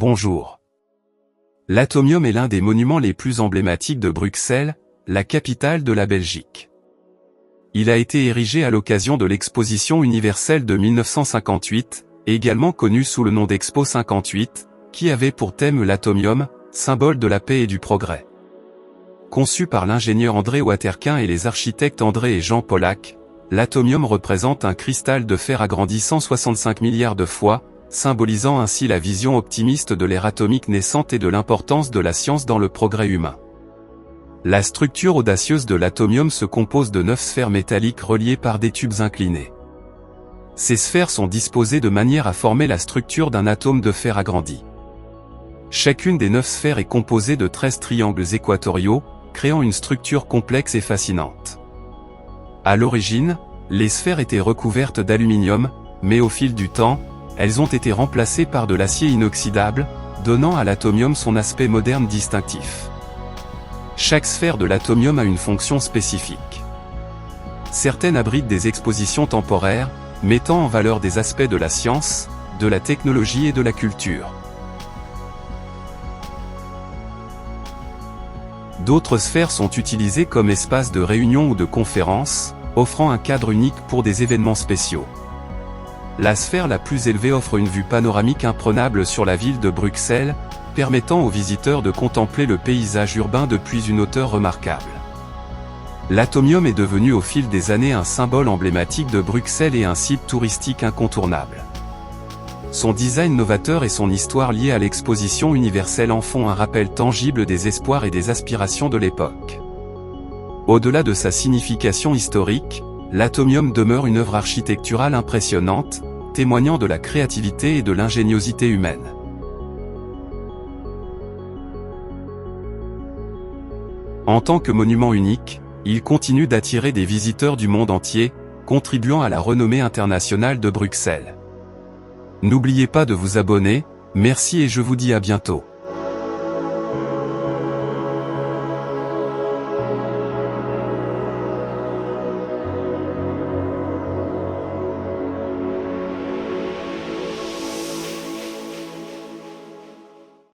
Bonjour. L'Atomium est l'un des monuments les plus emblématiques de Bruxelles, la capitale de la Belgique. Il a été érigé à l'occasion de l'Exposition universelle de 1958, également connue sous le nom d'Expo 58, qui avait pour thème l'atomium, symbole de la paix et du progrès. Conçu par l'ingénieur André Waterquin et les architectes André et Jean Pollack, l'atomium représente un cristal de fer agrandi 165 milliards de fois, symbolisant ainsi la vision optimiste de l'ère atomique naissante et de l'importance de la science dans le progrès humain. La structure audacieuse de l'atomium se compose de 9 sphères métalliques reliées par des tubes inclinés. Ces sphères sont disposées de manière à former la structure d'un atome de fer agrandi. Chacune des 9 sphères est composée de 13 triangles équatoriaux, créant une structure complexe et fascinante. À l'origine, les sphères étaient recouvertes d'aluminium, mais au fil du temps, elles ont été remplacées par de l'acier inoxydable, donnant à l'atomium son aspect moderne distinctif. Chaque sphère de l'atomium a une fonction spécifique. Certaines abritent des expositions temporaires, mettant en valeur des aspects de la science, de la technologie et de la culture. D'autres sphères sont utilisées comme espaces de réunion ou de conférence, offrant un cadre unique pour des événements spéciaux. La sphère la plus élevée offre une vue panoramique imprenable sur la ville de Bruxelles, permettant aux visiteurs de contempler le paysage urbain depuis une hauteur remarquable. L'atomium est devenu au fil des années un symbole emblématique de Bruxelles et un site touristique incontournable. Son design novateur et son histoire liée à l'exposition universelle en font un rappel tangible des espoirs et des aspirations de l'époque. Au-delà de sa signification historique, l'atomium demeure une œuvre architecturale impressionnante, témoignant de la créativité et de l'ingéniosité humaine. En tant que monument unique, il continue d'attirer des visiteurs du monde entier, contribuant à la renommée internationale de Bruxelles. N'oubliez pas de vous abonner, merci et je vous dis à bientôt.